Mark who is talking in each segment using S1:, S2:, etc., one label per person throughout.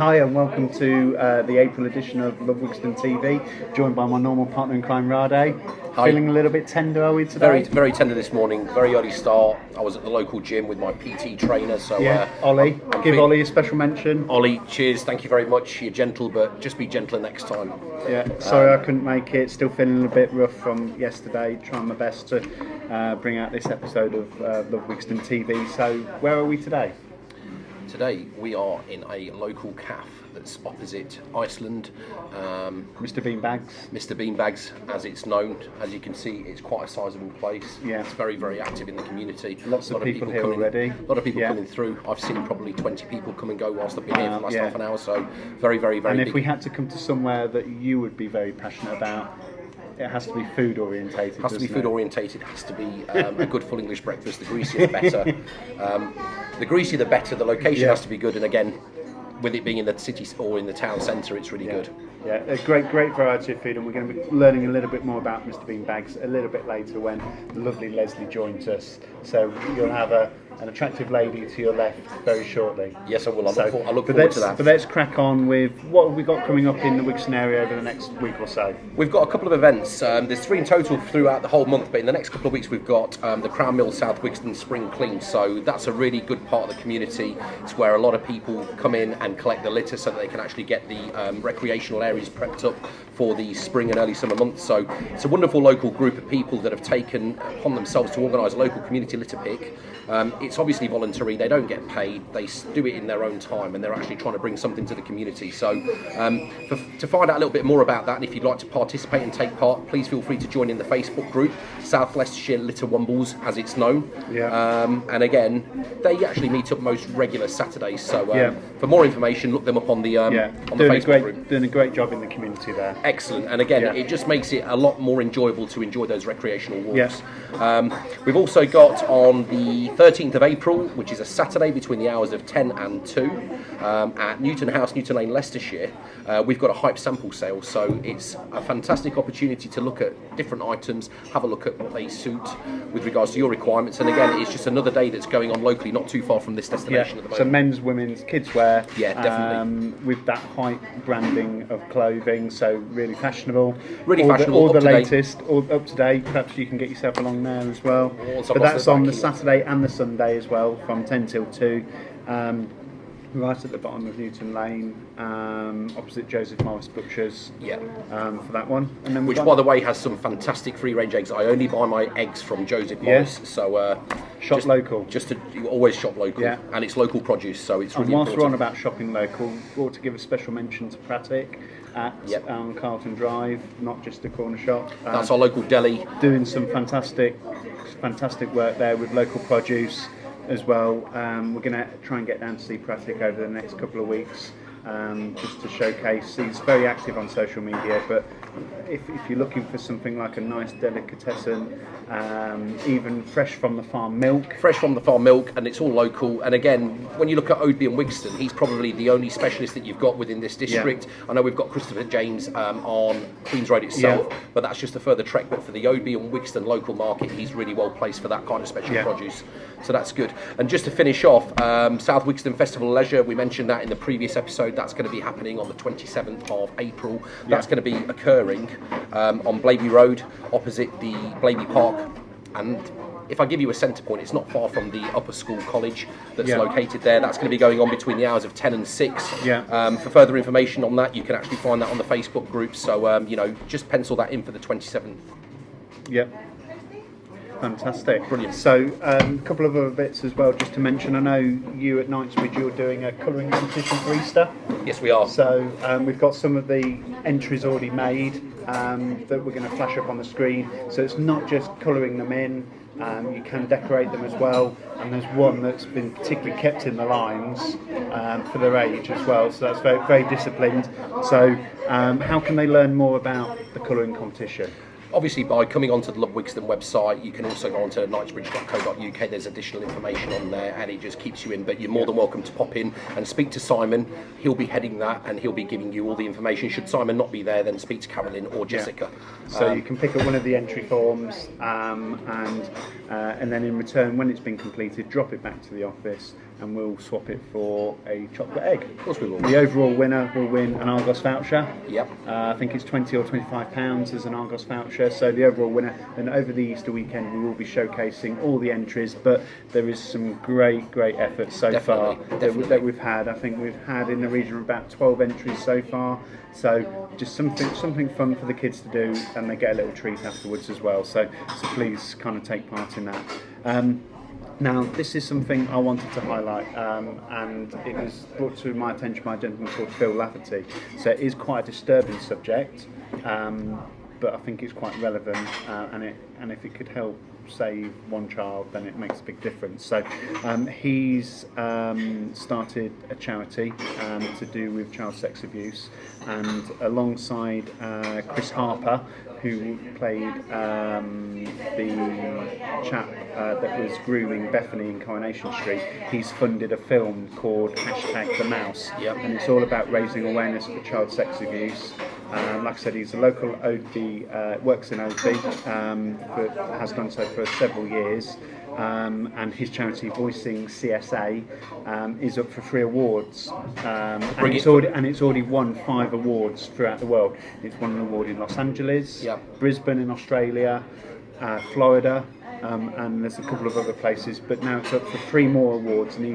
S1: Hi and welcome to the April edition of Love Wigston TV, joined by my normal partner in crime, Rade.
S2: Hi.
S1: Feeling a little bit tender, are we today?
S2: Very tender this morning, very early start. I was at the local gym with my PT trainer, so...
S1: Ollie. Give Ollie a special mention.
S2: Ollie, cheers, thank you very much. You're gentle, but just be gentler next time.
S1: Yeah, sorry I couldn't make it, still feeling a bit rough from yesterday, trying my best to bring out this episode of Love Wigston TV. So, where are we today?
S2: Today we are in a local cafe that's opposite Iceland.
S1: Mr Beanbags.
S2: Mr Beanbags, as it's known. As you can see, it's quite a sizable place.
S1: Yeah.
S2: It's very active in the community.
S1: Lots of people here already.
S2: A lot of people coming through. I've seen probably 20 people come and go whilst I've been here for the last half an hour, so very
S1: And if
S2: big.
S1: we had to come to somewhere that you would be very passionate about, it has to be food orientated.
S2: It has to be food orientated. It has to be a good full English breakfast. The greasier the better. The greasier the better. The location has to be good, and again, with it being in the city or in the town centre, it's really good.
S1: Yeah, a great variety of food, and we're going to be learning a little bit more about Mr Beanbags a little bit later when the lovely Leslie joins us. So you'll have an attractive lady to your left very shortly.
S2: Yes, I will. I look forward to that.
S1: But let's crack on with what have we got coming up in the Wigston area over the next week or so.
S2: We've got a couple of events. There's 3 in total throughout the whole month, but in the next couple of weeks we've got the Crown Mill South Wigston Spring Clean. So that's a really good part of the community. It's where a lot of people come in and collect the litter so that they can actually get the recreational areas prepped up for the spring and early summer months. So it's a wonderful local group of people that have taken upon themselves to organise a local community litter pick. It's obviously voluntary, they don't get paid, they do it in their own time, and they're actually trying to bring something to the community. So to find out a little bit more about that, and if you'd like to participate and take part, please feel free to join in the Facebook group, South Leicestershire Litter Wombles as it's known. And again, they actually meet up most regular Saturdays, so for more information, look them up on the Facebook group.
S1: Doing a great job in the community there.
S2: Excellent, and again, it just makes it a lot more enjoyable to enjoy those recreational walks. We've also got on the 13th of April, which is a Saturday between the hours of 10 and 2, at Newton House, Newton Lane, Leicestershire, we've got a hype sample sale, so it's a fantastic opportunity to look at different items, have a look at what they suit with regards to your requirements, and again, it's just another day that's going on locally, not too far from this destination at the moment.
S1: So men's, women's, kids wear.
S2: Yeah, definitely.
S1: With that hype branding of clothing, so really fashionable.
S2: Really fashionable,
S1: all the
S2: up to date.
S1: latest, all up to date. Perhaps you can get yourself along there as well. But that's on the Saturday and the Sunday as well, from 10 till 2. Right at the bottom of Newton Lane, opposite Joseph Morris Butcher's. For that one, and then
S2: which, by the way, has some fantastic free-range eggs. I only buy my eggs from Joseph Morris, so
S1: shop local.
S2: You always shop local, and it's local produce, so it's really
S1: important. And whilst we're on about shopping local, we ought to give a special mention to Pratic at Carlton Drive, not just a corner shop.
S2: That's our local deli.
S1: Doing some fantastic work there with local produce as well. We're going to try and get down to see Pratic over the next couple of weeks, just to showcase. He's very active on social media, but if you're looking for something like a nice delicatessen, even fresh from the farm milk.
S2: Fresh from the farm milk, and it's all local. And again, when you look at Odeby and Wigston, he's probably the only specialist that you've got within this district. I know we've got Christopher James on Queen's Road itself, but that's just a further trek. But for the Odeby and Wigston local market, he's really well placed for that kind of special produce. So that's good. And just to finish off, South Wigston Festival of Leisure, we mentioned that in the previous episode. That's going to be happening on the 27th of April. That's going to be occurring on Blaby Road, opposite the Blaby Park. And if I give you a centre point, it's not far from the Upper School College that's located there. That's going to be going on between the hours of 10 and 6. For further information on that, you can actually find that on the Facebook group. So, just pencil that in for the 27th.
S1: Fantastic.
S2: Brilliant.
S1: So, a couple of other bits as well, just to mention. I know you at Knightsbridge, you're doing a colouring competition for Easter.
S2: Yes, we are.
S1: So, we've got some of the entries already made that we're going to flash up on the screen. So, it's not just colouring them in, you can decorate them as well. And there's one that's been particularly kept in the lines for their age as well. So, that's very disciplined. So, how can they learn more about the colouring competition?
S2: Obviously, by coming onto the Love Wigston website, you can also go onto knightsbridge.co.uk. There's additional information on there, and it just keeps you in. But you're more than welcome to pop in and speak to Simon. He'll be heading that, and he'll be giving you all the information. Should Simon not be there, then speak to Carolyn or Jessica.
S1: So you can pick up one of the entry forms, and then in return, when it's been completed, drop it back to the office, and we'll swap it for a chocolate egg.
S2: Of course we will.
S1: The overall winner will win an Argos voucher.
S2: Yep.
S1: I think it's £20 or £25 as an Argos voucher. So the overall winner. And over the Easter weekend, we will be showcasing all the entries. But there is some great efforts so far that we've had. I think we've had in the region of about 12 entries so far. So just something fun for the kids to do, and they get a little treat afterwards as well. So please kind of take part in that. Now, this is something I wanted to highlight, and it was brought to my attention by a gentleman called Phil Lafferty. So it is quite a disturbing subject, but I think it's quite relevant, and if it could help save one child, then it makes a big difference. So he's started a charity to do with child sex abuse, and alongside Chris Harper, who played the chap that was grooming Bethany in Coronation Street, he's funded a film called #The Mouse.
S2: Yep.
S1: And it's all about raising awareness for child sex abuse. Like I said, he's a local OD, works in OD, but has done so for several years. And his charity, Voicing CSA, is up for 3 awards, and it's already won 5 awards throughout the world. It's won an award in Los Angeles, Brisbane in Australia, Florida, and there's a couple of other places. But now it's up for 3 more awards, and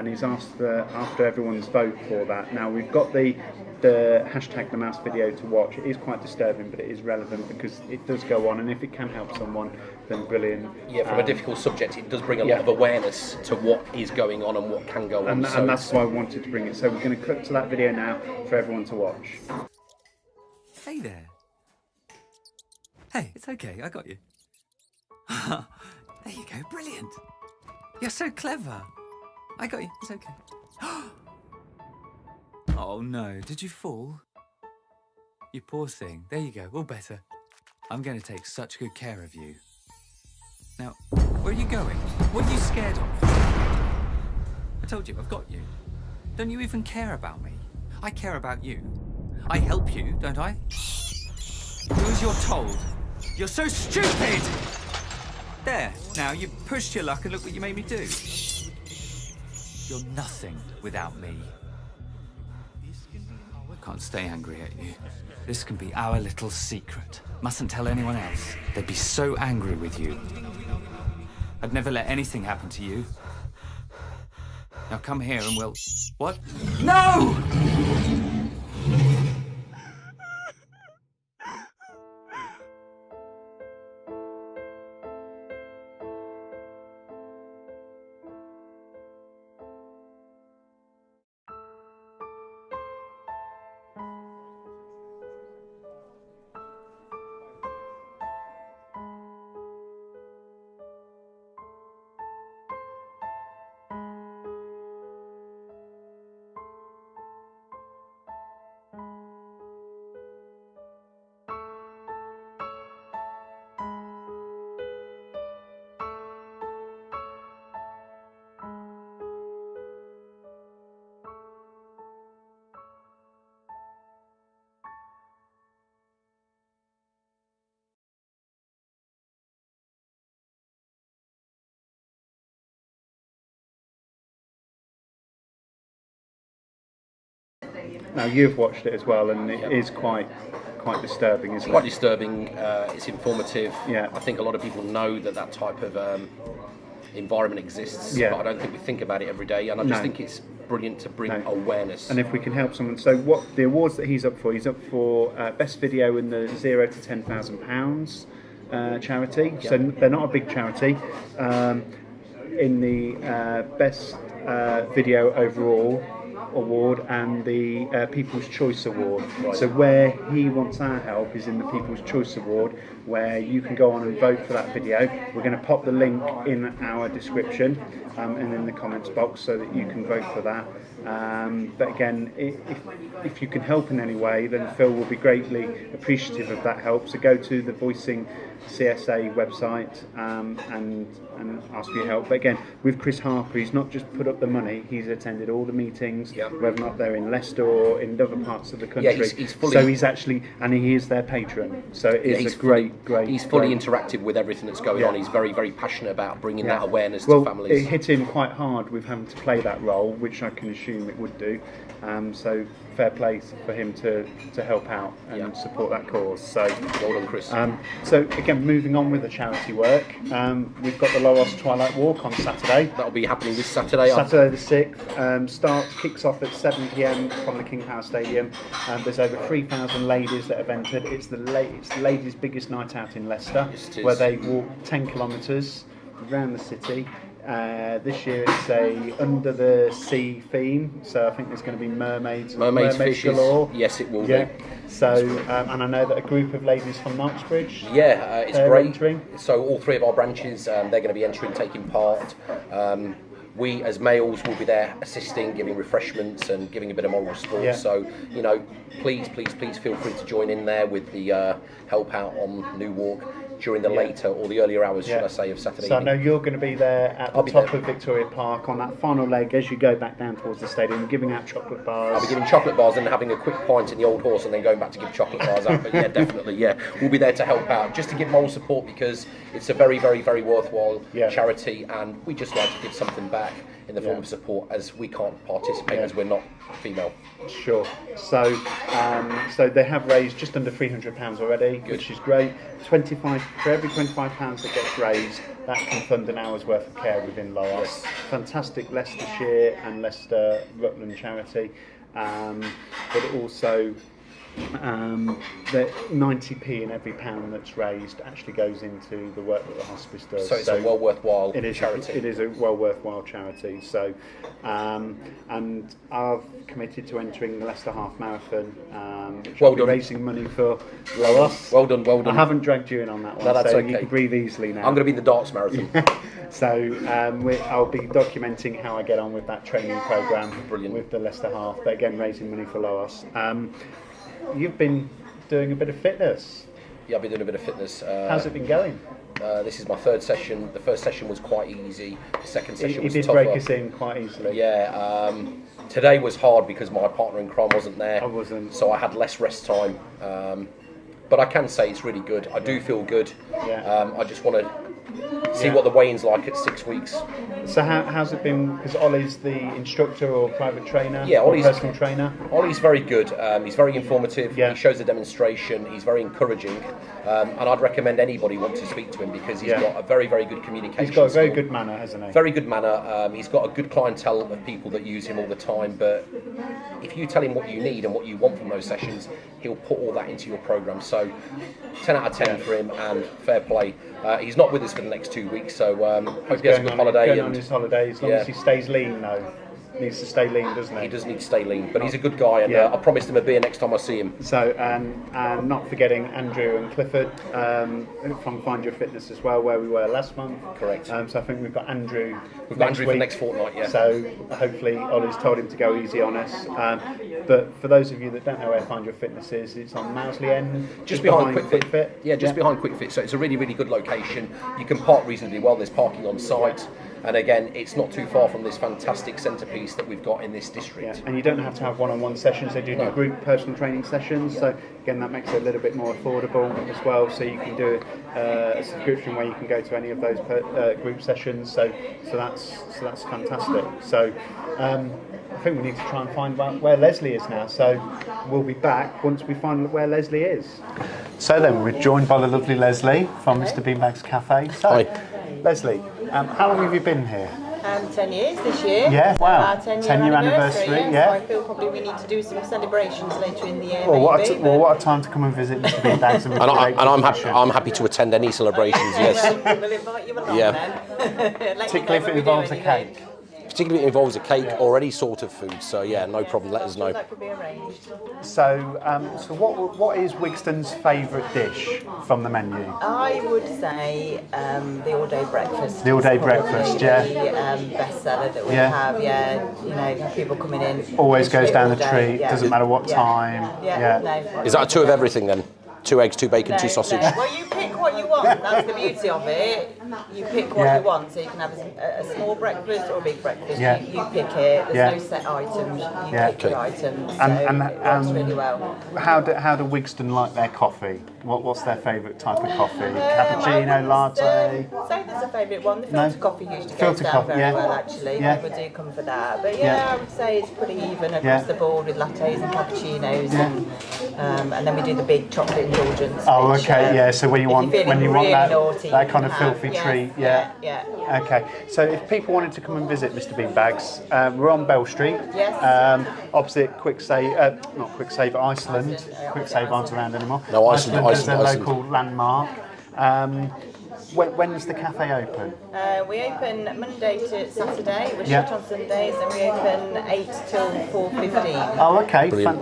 S1: he's asked after everyone's vote for that. Now we've got the #The Mouse video to watch. It is quite disturbing, but it is relevant because it does go on, and if it can help someone, then brilliant.
S2: Yeah, from a difficult subject, it does bring a lot of awareness to what is going on and what can go on.
S1: And that's why I wanted to bring it. So we're going to cut to that video now for everyone to watch.
S3: Hey there. Hey, it's okay, I got you. There you go, brilliant. You're so clever. I got you, it's okay. Oh no, did you fall? You poor thing. There you go, all better. I'm going to take such good care of you. Now, where are you going? What are you scared of? I told you, I've got you. Don't you even care about me? I care about you. I help you, don't I? Do as you're told. You're so stupid! There, now you pushed your luck and look what you made me do. You're nothing without me. Can't stay angry at you. This can be our little secret. Mustn't tell anyone else. They'd be so angry with you. I'd never let anything happen to you. Now come here and we'll... What? No!
S1: Now you've watched it as well, and it is quite disturbing, isn't it?
S2: Quite disturbing. It's informative.
S1: Yeah.
S2: I think a lot of people know that type of environment exists,
S1: Yeah.
S2: but I don't think we think about it every day. And I just think it's brilliant to bring awareness.
S1: And if we can help someone, so what the awards that he's up for best video in the £0 to £10,000 charity.
S2: Yeah.
S1: So they're not a big charity. In the best video overall award and the People's Choice Award.
S2: Right.
S1: So where he wants our help is in the People's Choice Award, where you can go on and vote for that video. We're going to pop the link in our description and in the comments box so that you can vote for that. But again, if you can help in any way, then Phil will be greatly appreciative of that help. So go to the Voicing CSA website and ask for your help. But again, with Chris Harper, he's not just put up the money, he's attended all the meetings, whether or not they're in Leicester or in other parts of the country.
S2: Yeah, he's fully,
S1: so he's actually, and he is their patron. So it's a great.
S2: He's fully interactive with everything that's going on. He's very, very passionate about bringing that awareness
S1: to
S2: families.
S1: It hit him quite hard with having to play that role, which I can assume it would do. So fair play for him to help out and support that cause. So
S2: well done, Chris.
S1: So again, moving on with the charity work, we've got the LOROS Twilight Walk on Saturday.
S2: That'll be happening this Saturday.
S1: Saturday the 6th. Kicks off at 7 p.m. from the King Power Stadium. There's over 3,000 ladies that have entered. It's the ladies' biggest night out in Leicester, where they walk 10 kilometres around the city. This year it's a under the sea theme, so I think there's going to be mermaids
S2: fishes
S1: galore.
S2: Yes, it will be.
S1: So and I know that a group of ladies from Knightsbridge.
S2: It's great.
S1: Entering.
S2: So all 3 of our branches, they're going to be entering, taking part. We as males will be there assisting, giving refreshments and giving a bit of moral support. So please feel free to join in there with the help out on New Walk during the later or the earlier hours, should I say, of Saturday evening.
S1: So I know you're going to be there at the top of Victoria Park on that final leg as you go back down towards the stadium, giving out chocolate bars.
S2: I'll be giving chocolate bars and having a quick pint in the Old Horse and then going back to give chocolate bars out. But definitely, we'll be there to help out, just to give moral support, because it's a very, very, very worthwhile charity, and we just like to give something back in the form of support, as we can't participate as we're not female.
S1: Sure. So they have raised just under £300 already, which is great. For every £25 that gets raised, that can fund an hour's worth of care within LOROS. Fantastic Leicestershire and Leicester Rutland charity, but also that 90p in every pound that's raised actually goes into the work that the Hospice does.
S2: So it's a well worthwhile charity.
S1: It is a well worthwhile charity. So, and I've committed to entering the Leicester Half Marathon, which will be raising money for LOROS.
S2: Well done.
S1: I haven't dragged you in on that one,
S2: no, that's
S1: so
S2: okay.
S1: you can breathe easily now.
S2: I'm going to be in the darts marathon.
S1: So I'll be documenting how I get on with that training programme with the Leicester Half, but again raising money for LOROS. You've been doing a bit of fitness.
S2: Yeah, I've been doing a bit of fitness.
S1: How's it been going?
S2: This is my 3rd session. The first session was quite easy. The second session was tougher.
S1: He did break us in quite easily.
S2: Yeah. Today was hard because my partner in crime wasn't there.
S1: I wasn't.
S2: So I had less rest time. But I can say it's really good. I do feel good.
S1: Yeah.
S2: I just want to see what the weigh-in's like at 6 weeks.
S1: So how's it been? Because Ollie's the instructor or private trainer,
S2: Ollie's
S1: personal trainer.
S2: Ollie's very good. He's very informative.
S1: Yeah.
S2: He shows the demonstration. He's very encouraging, and I'd recommend anybody want to speak to him, because he's got a very, very good communication.
S1: He's got a very good manner, hasn't he?
S2: Very good manner. He's got a good clientele of people that use him all the time. But if you tell him what you need and what you want from those sessions, he'll put all that into your program. So 10 out of 10 for him, and fair play. He's not with us for the next 2 weeks, so hope he has a good holiday.
S1: Going on his holiday, as long as he stays lean, though. Needs to stay lean, doesn't he?
S2: He does need to stay lean, but he's a good guy, and I promised him a beer next time I see him.
S1: So, and not forgetting Andrew and Clifford from Find Your Fitness as well, where we were last month.
S2: Correct.
S1: So I think we've got Andrew.
S2: We've got Andrew for the next fortnight, yeah.
S1: So hopefully Ollie's told him to go easy on us. But for those of you that don't know where Find Your Fitness is, it's on Mousley End,
S2: just behind Quick Fit. Yeah, just behind Quick Fit. So it's a really, really good location. You can park reasonably well. There's parking on site. And again, it's not too far from this fantastic centrepiece that we've got in this district.
S1: Yeah, and you don't have to have one-on-one sessions. They do group personal training sessions. So again, that makes it a little bit more affordable as well. So you can do a subscription where you can go to any of those group sessions. So that's fantastic. So I think we need to try and find out where Leslie is now. So we'll be back once we find out where Leslie is. So then we're joined by the lovely Leslie from Mr Beanbags Cafe. So,
S2: hi.
S1: Leslie, how long have you been here?
S4: 10 years this year.
S1: Yeah, wow.
S4: Our
S1: 10-year anniversary,
S4: yeah. So I feel probably we need to do some celebrations later in the year.
S1: Well, what a time to come and visit Mr Beanbags.
S2: And I'm happy to attend any celebrations, yes.
S4: We'll invite you along then.
S1: Particularly if it involves a cake.
S2: particularly if it involves a cake or any sort of food. So yeah, no problem. Let us know.
S4: That could be arranged.
S1: So, so what is Wigston's favourite dish from the menu?
S4: I would say the all-day breakfast.
S1: The all-day
S4: is probably
S1: breakfast, yeah.
S4: The bestseller that we
S1: Yeah.
S4: have. Yeah, you know, people coming in.
S1: Always goes down the
S4: all day,
S1: treat.
S4: yeah.
S1: Doesn't matter what
S4: Yeah.
S1: time.
S4: Yeah. No.
S2: Is that a 2 of everything then? 2 eggs, 2 bacon, 2 sausage.
S4: No. Well, you pick what you want. That's the beauty of it. You pick what
S1: Yeah.
S4: you want, so you can have a small breakfast or a big breakfast.
S1: Yeah.
S4: You pick it. There's
S1: Yeah.
S4: no set items. You
S1: Yeah.
S4: pick your items. So
S1: And
S4: it works really well.
S1: how do Wigston like their coffee? What's their favourite type of coffee?
S4: I
S1: Cappuccino,
S4: wouldn't
S1: latte.
S4: say there's a favourite one. The
S1: No?
S4: filter coffee usually goes
S1: Filter
S4: down
S1: coffee,
S4: very
S1: yeah.
S4: well, actually.
S1: Yeah.
S4: People do come for that. But
S1: Yeah.
S4: I would say it's pretty even across
S1: Yeah.
S4: the board with lattes and cappuccinos.
S1: Yeah.
S4: And then we do the big chocolate indulgence.
S1: Oh,
S4: which,
S1: okay, yeah. So when you
S4: if
S1: want
S4: you're feeling really
S1: that
S4: naughty,
S1: that
S4: you
S1: kind of
S4: can have.
S1: filthy
S4: Yes,
S1: treat,
S4: yeah.
S1: Okay. So if people wanted to come and visit Mr Beanbags, we're on Bell Street.
S4: Yes.
S1: Opposite not Quick Save Iceland. Quick Save aren't around anymore.
S2: No, Iceland,
S1: is a
S2: Iceland.
S1: local landmark. When does the cafe open?
S4: We open Monday to Saturday. We're
S1: Yeah.
S4: shut on Sundays, and we open 8 till 4:15.
S1: Oh, okay.
S2: Brilliant.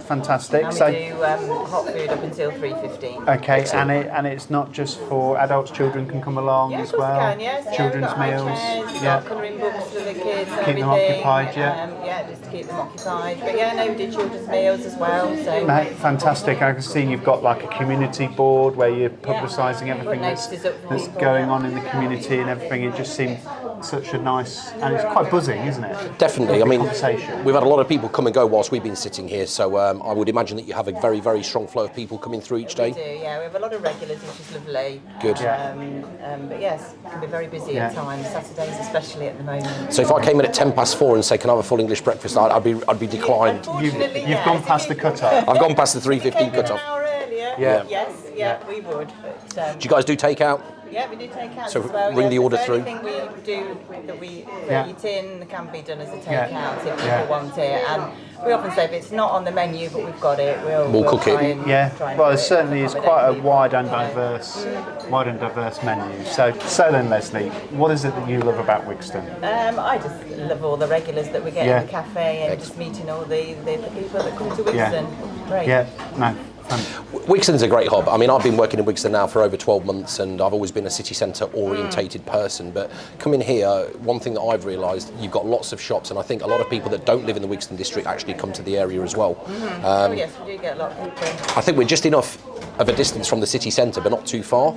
S1: Fantastic.
S4: And
S1: So.
S4: we do hot food up until 3:15.
S1: Okay,
S2: Excellent.
S1: and it's not just for adults. Children can come along
S4: Yeah,
S1: as
S4: of course
S1: well.
S4: they can, yes.
S1: Children's
S4: We've got high
S1: meals.
S4: chairs, we've
S1: Yeah.
S4: got colouring books for the kids and
S1: Keep them
S4: everything.
S1: occupied, yeah.
S4: Just to keep them occupied. But yeah, no, we do children's meals as well. So
S1: No, fantastic. I can see you've got like a community board where you're publicising everything
S4: Put
S1: that's
S4: notices up for people.
S1: going on in the community and everything. It just seems such a nice, and it's quite buzzing, isn't it?
S2: Definitely. I mean,
S1: Conversation.
S2: we've had a lot of people come and go whilst we've been sitting here, so I would imagine that you have a very, very strong flow of people coming through each
S4: we
S2: day.
S4: do, yeah. We have a lot of regulars, which is lovely.
S2: Good.
S4: But yes, it can be very busy at
S1: Yeah.
S4: times, Saturdays especially at the moment.
S2: So if I came in at 4:10 and say, "Can I have a full English breakfast?" I'd be declined.
S4: Unfortunately,
S1: You've gone past the cut-off.
S2: I've gone past the 3:15
S4: Came an
S2: cut-off.
S4: hour earlier.
S1: Yeah.
S4: Yes, we would. But,
S2: Do you guys do takeout?
S4: yeah, we do take out
S2: So
S4: as well.
S2: ring the order through.
S4: Anything we do that we
S1: Yeah.
S4: eat in can be done as a
S1: Yeah.
S4: takeout if people
S1: Yeah.
S4: want it. And we often say if it's not on the menu but we've got it, we'll
S2: cook
S4: try
S2: it.
S4: and
S1: Yeah,
S4: try and
S1: well,
S4: do
S1: it certainly is quite a
S4: accommodate people.
S1: wide and diverse menu. So then, Leslie, what is it that you love about Wigston?
S4: I just love all the regulars that we get
S1: Yeah.
S4: in the cafe and just meeting all the people that come to
S1: Yeah.
S4: Wigston. Great.
S1: Yeah, no,
S2: Wigston's a great hub. I mean, I've been working in Wigston now for over 12 months and I've always been a city centre orientated person. But coming here, one thing that I've realised, you've got lots of shops and I think a lot of people that don't live in the Wigston district actually come to the area as well.
S4: Oh yes, we do get a lot of people.
S2: I think we're just enough of a distance from the city centre, but not too far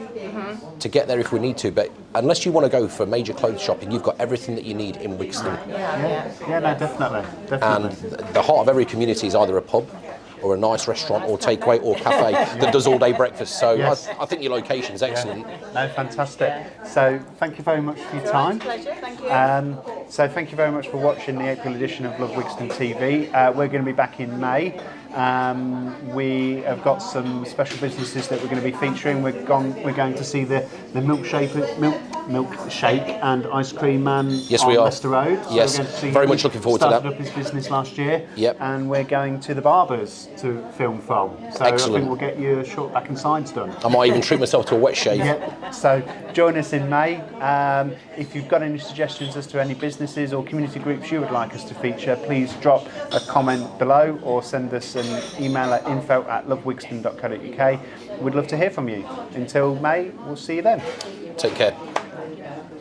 S2: to get there if we need to. But unless you want to go for major clothes shopping, you've got everything that you need in Wigston.
S1: yeah, no, definitely.
S2: And the heart of every community is either a pub or a nice restaurant or takeaway or cafe that does all day breakfast. So
S1: Yes.
S2: I think your location's excellent.
S1: No, fantastic. So thank you very much for your time.
S4: Pleasure, thank you.
S1: So thank you very much for watching the April edition of Love Wigston TV. We're going to be back in May. We have got some special businesses that we're going to be featuring. We're going to see the milkshake and ice cream man
S2: Yes,
S1: on
S2: we are.
S1: Leicester Road. So
S2: Yes,
S1: we're going to see
S2: very
S1: him.
S2: much looking forward to that.
S1: Started up his business last year.
S2: Yep.
S1: And we're going to the Barbers to film from. So I
S2: Excellent.
S1: think we'll get your short back and sides done.
S2: I might even treat myself to a wet shave.
S1: Yeah, so join us in May. If you've got any suggestions as to any businesses or community groups you would like us to feature, please drop a comment below or send us an email at info@lovewigston.co.uk. We'd love to hear from you. Until May, we'll see you then.
S2: Take care.